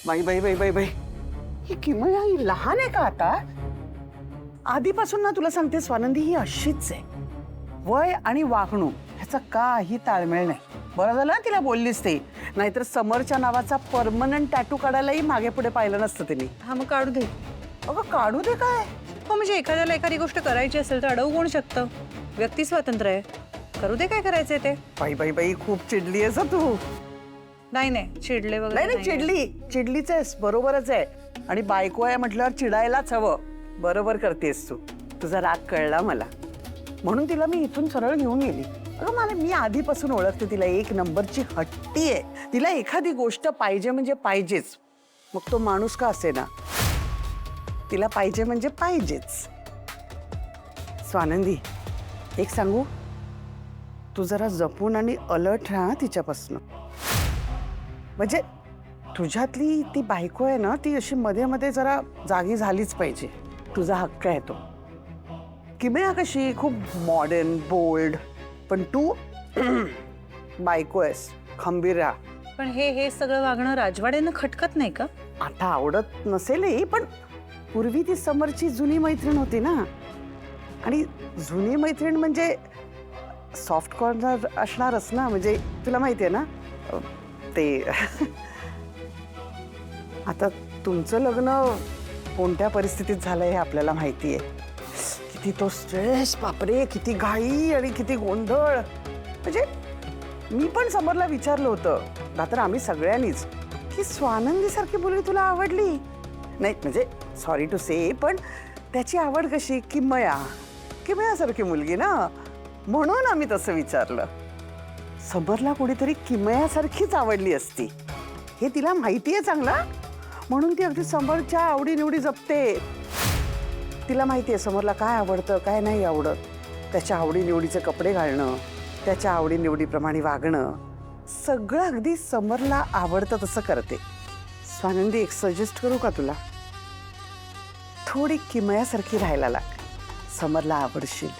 बाई बाई बाई बाई बाई, ही किमया ही लहान आहे का आता? आधीपासून ना तुला सांगते स्वानंदी, ही अशीच आहे. वय आणि वागणूक ह्याचा काही ताळमेळ नाही. बरं झालं ना तिला बोललीस ते, नाहीतर समरच्या नावाचा परमनंट टॅटू काढायलाही मागे पुढे पाहिलं नसतं तिने. हा मग काढू दे. अगं काढू दे काय? हो म्हणजे एखाद्याला एखादी गोष्ट करायची असेल तर अडवू कोण शकतं? व्यक्ती स्वातंत्र्य आहे, करू दे काय करायचंय ते. बाई बाई बाई, खूप चिडली आहेस हं तू. नाही नाही चिडले नाही वगैरे नाही, चिडलीच आहेस, बरोबरच आहे. आणि बायको आहे म्हटल्यावर चिडायलाच हवं. बरोबर करतेस तू. तुझा राग कळला मला, म्हणून तिला मी इथून सरळ घेऊन गेली. अगं मी आधीपासून ओळखते तिला, एक नंबरची हट्टी आहे. तिला एखादी गोष्ट पाहिजे म्हणजे पाहिजेच, मग तो माणूस का असे ना, तिला पाहिजे म्हणजे पाहिजेच. स्वानंदी, एक सांगू, तू जरा जपून आणि अलर्ट राहा तिच्यापासून. म्हणजे तुझ्यातली ती बायको आहे ना, ती अशी मध्ये मध्ये जरा जागी झालीच पाहिजे. तुझा हक्क आहे तो. किमया कशी खूप मॉडर्न बोल्ड, पण तू बायको आहेस, खंबीर राहा. पण हे सगळं वागणं राजवाड्यानं खटकत नाही का? आता आवडत नसेलही, पण पूर्वी ती समरची जुनी मैत्रीण होती ना, आणि जुनी मैत्रीण म्हणजे सॉफ्ट कॉर्नर असणारच ना. म्हणजे तुला माहिती आहे ना ते आता तुमचं लग्न कोणत्या परिस्थितीत झालंय हे आपल्याला माहिती आहे. किती तो स्ट्रेस, बापरे, किती घाई आणि किती गोंधळ. म्हणजे मी पण समरला विचारलं होतं, रात्र आम्ही सगळ्यांनीच, की स्वानंदी सारखी मुलगी तुला आवडली नाही? म्हणजे सॉरी टू से, पण त्याची आवड कशी? किमयासारखी मुलगी ना, म्हणून आम्ही तसं विचारलं. समरला कोणीतरी किमयासारखीच आवडली असती हे तिला माहिती आहे चांगला, म्हणून ती अगदी समरच्या आवडीनिवडी जपते. तिला माहिती आहे समरला काय आवडतं काय नाही आवडत. त्याच्या आवडीनिवडीचे कपडे घालणं, त्याच्या आवडीनिवडीप्रमाणे वागणं, सगळं अगदी समरला आवडतं तसं करते. स्वानंदी, एक सजेस्ट करू का तुला? थोडी किमयासारखी राहायला लाग, समरला आवडशील.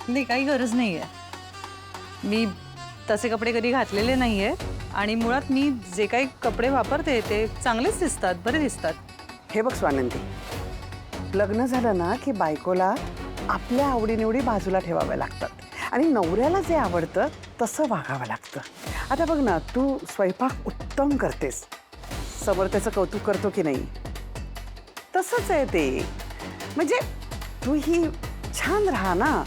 नाही, काही गरज नाहीये. मी तसे कपडे कधी घातलेले नाहीये, आणि मुळात मी जे काही कपडे वापरते ते चांगलेच दिसतात, बरे दिसतात. हे बघ स्वानंदी, लग्न झालं ना की बायकोला आपल्या आवडीनिवडी बाजूला ठेवाव्या लागतात, आणि नवऱ्याला जे आवडतं तसं वागावं लागतं. आता बघ ना, तू स्वयंपाक उत्तम करतेस, समोर त्याचं कौतुक करतो की नाही? तसंच आहे ते. म्हणजे तू ही छान राहा ना.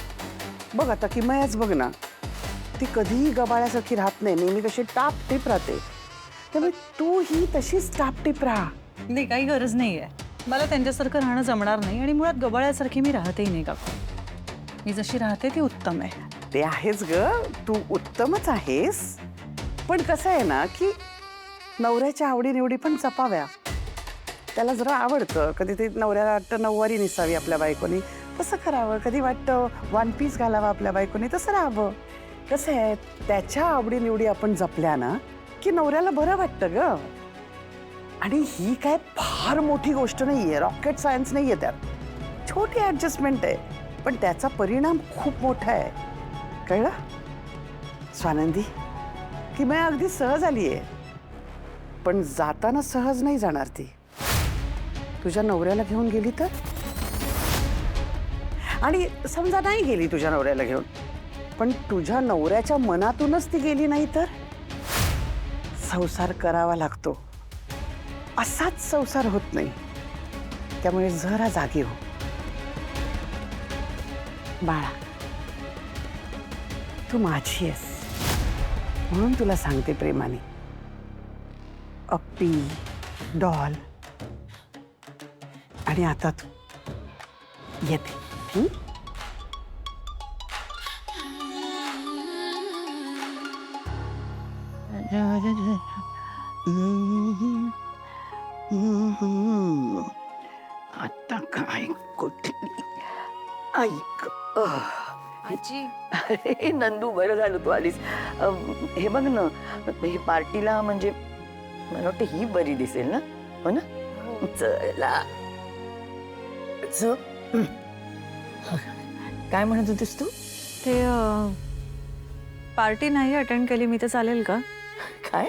बघ आता किमयाच बघ ना, ती कधीही गबाळ्यासारखी राहत नाही, नेहमी कशी टापटीप राहते. त्यामुळे तू ही तशीच टापटीप राहा. नाही, काही गरज नाहीये. मला त्यांच्यासारखं राहणं जमणार नाही, आणि मुळात गबाळ्यासारखी मी राहतेही नाही काकू. मी जशी राहते ती उत्तम आहे. ते आहेच ग, तू उत्तमच आहेस. पण कसं आहे ना, की नवऱ्याच्या आवडीनिवडी पण जपाव्या. त्याला जरा आवडतं, कधी ते नवऱ्याला वाटतं नऊवारी नेसावी आपल्या बायकोनी, तसं करावं. कधी वाटतं वन पीस घालावा आपल्या बायकोनी, तसं राहावं. कसं आहे, त्याच्या आवडीनिवडी आपण जपल्या ना की नवऱ्याला बरं वाटतं ग. आणि ही काय फार मोठी गोष्ट नाहीये, रॉकेट सायन्स नाहीये त्यात. छोटी ॲडजस्टमेंट आहे, पण त्याचा परिणाम खूप मोठा आहे. कळलं स्वानंदी? किमया अगदी सहज आली आहे, पण जाताना सहज नाही जाणार ती. तुझ्या नवऱ्याला घेऊन गेली तर, आणि समजा नाही गेली तुझ्या नवऱ्याला घेऊन, पण तुझ्या नवऱ्याच्या मनातूनच ती गेली नाही तर? संसार करावा लागतो, असाच संसार होत नाही. त्यामुळे जरा जागी हो बाळा. तू माझी आहेस, म्हणून तुला सांगते प्रेमाने, अप्पी, डॉल. आणि आता तू येते. आता काय कुठली ऐक. आजी, अरे नंदू, बरं झालं तू आलीस. हे बघ ना, ही पार्टीला म्हणजे मला वाटतं ही बरी दिसेल ना, हो ना? चला. काय म्हणत होतीस तू? ते पार्टी नाही अटेंड केली मी तर चालेल का? काय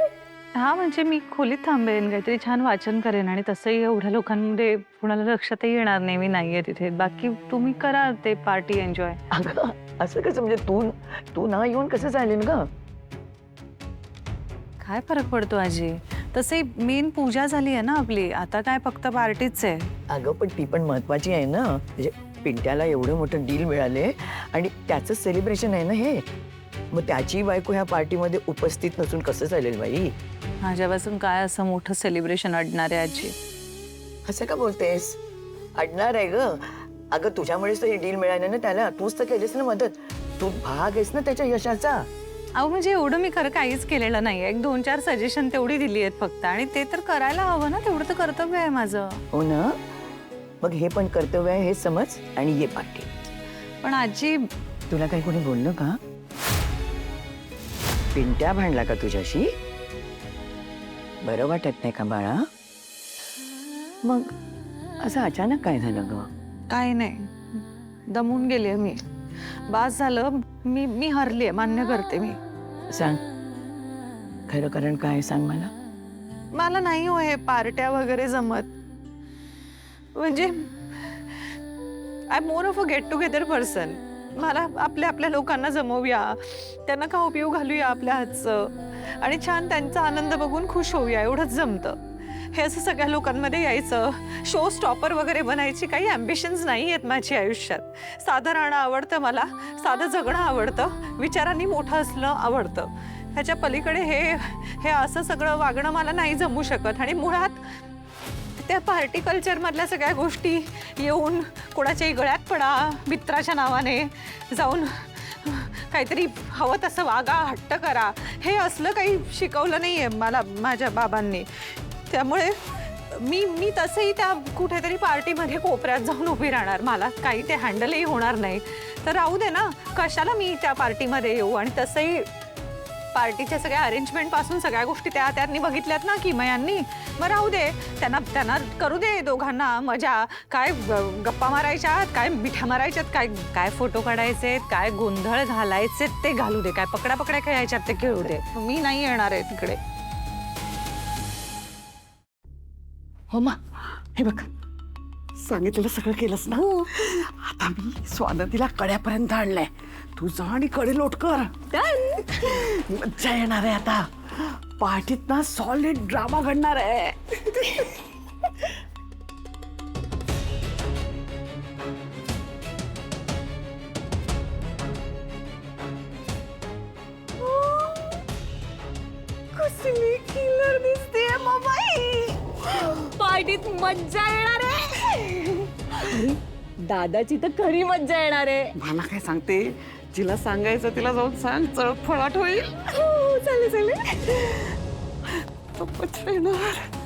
हा म्हणजे मी खोलीत थांबेन, काहीतरी छान वाचन करेन आणि तसंही एवढ्या लोकांमध्ये कुणाला लक्षातही येणार नाही मी नाहीये तिथे. बाकी तुम्ही करा ते पार्टी एन्जॉय. अगं असं कसं म्हणजे तू तू ना येऊन कसं चालेल ग? काय फरक पडतो आजी? तसे मेन पूजा झाली आहे ना आपली, आता काय फक्त पार्टीच आहे. अगं पण ती पण महत्वाची आहे ना, म्हणजे पिंट्याला एवढं मोठं डील मिळाले आणि त्याचं सेलिब्रेशन आहे ना हे. मग त्याची बायको ह्या पार्टीमध्ये उपस्थित नसून कसं चालेल बाई? माझ्यापासून काय असं मोठं सेलिब्रेशन अडणार आहे आजी? असं का बोलतेस? अडणार आहे ग. अगं तुझ्यामुळेच तर हे डील मिळालं ना त्याला, तूच तर केलीस ना मदत. तू भाग आहेस ना त्याच्या यशाचा. अहो म्हणजे एवढं मी खरं काहीच केलेलं नाही. 1-2-4 सजेशन तेवढी दिली आहेत फक्त आणि ते तर करायला हवं ना, तेवढं तर कर्तव्य आहे माझं. हो ना, मग हे पण कर्तव्य आहे हे समज आणि ये पार्टी. पण आजी तुला काही कोणी बोललं का? पिंट्या भांडला का तुझ्याशी? बरं वाटत नाही का बाळा? मग असं अचानक काय झालं ग? काय नाही, दमून गेले मी. बास झालं, मी हरले, मान्य करते मी. सांग खरं कारण काय सांग मला. मला नाही हो हे पार्ट्या वगैरे जमत. म्हणजे I more of a get together person. मला आपल्या लोकांना जमवूया, त्यांना खाऊ पिऊ घालूया आपल्या हातचं आणि छान त्यांचा आनंद बघून खुश होऊया, एवढंच जमतं. हे असं सगळ्या लोकांमध्ये यायचं, शो स्टॉपर वगैरे बनायची काही ॲम्बिशन्स नाही आहेत माझी आयुष्यात. साधं राहणं आवडतं मला, साधं जगणं आवडतं, विचारांनी मोठं असलं आवडतं. ह्याच्या पलीकडे हे असं सगळं वागणं मला नाही जमू शकत. आणि मुळात त्या पार्टी कल्चरमधल्या सगळ्या गोष्टी येऊन कोणाच्याही गळ्यात पडा, मित्राच्या नावाने जाऊन काहीतरी हवं तसं वागा, हट्ट करा, हे असलं काही शिकवलं नाही आहे मला माझ्या बाबांनी. त्यामुळे मी तसंही त्या कुठेतरी पार्टीमध्ये कोपऱ्यात जाऊन उभी राहणार. मला काही ते हँडलही होणार नाही. तर राहू दे ना, कशाला मी त्या पार्टीमध्ये येऊ. आणि तसंही पार्टीच्या सगळ्या अरेंजमेंटपासून सगळ्या गोष्टी त्यांनी बघितल्यात ना किमयांनी. मग राहू दे, त्यांना करू दे दोघांना मजा. काय गप्पा मारायच्यात, काय मिठ्या मारायच्यात, काय फोटो काढायचे, काय गोंधळ घालायचे ते घालू दे, काय पकड्या खेळायच्यात ते खेळू दे. मी नाही येणार आहे तिकडे. हो मा, हे बघ सांगितलेलं सगळं केलंस ना. आता मी स्वानंदीला कड्यापर्यंत आणलंय. तू जा आणि कडे लोट कर. मज्जा येणार आहे आता. पार्टीत ना सॉलिड ड्रामा घडणार आहे. कसली किलर दिसते बाबाई. पार्टीत मज्जा येणार आहे. दादाची तर खरी मज्जा येणार आहे. मला काय सांगते, जिला सांगायचं तिला जाऊन सांग, चळफळाट होईल. चालेल. खूपच येणार.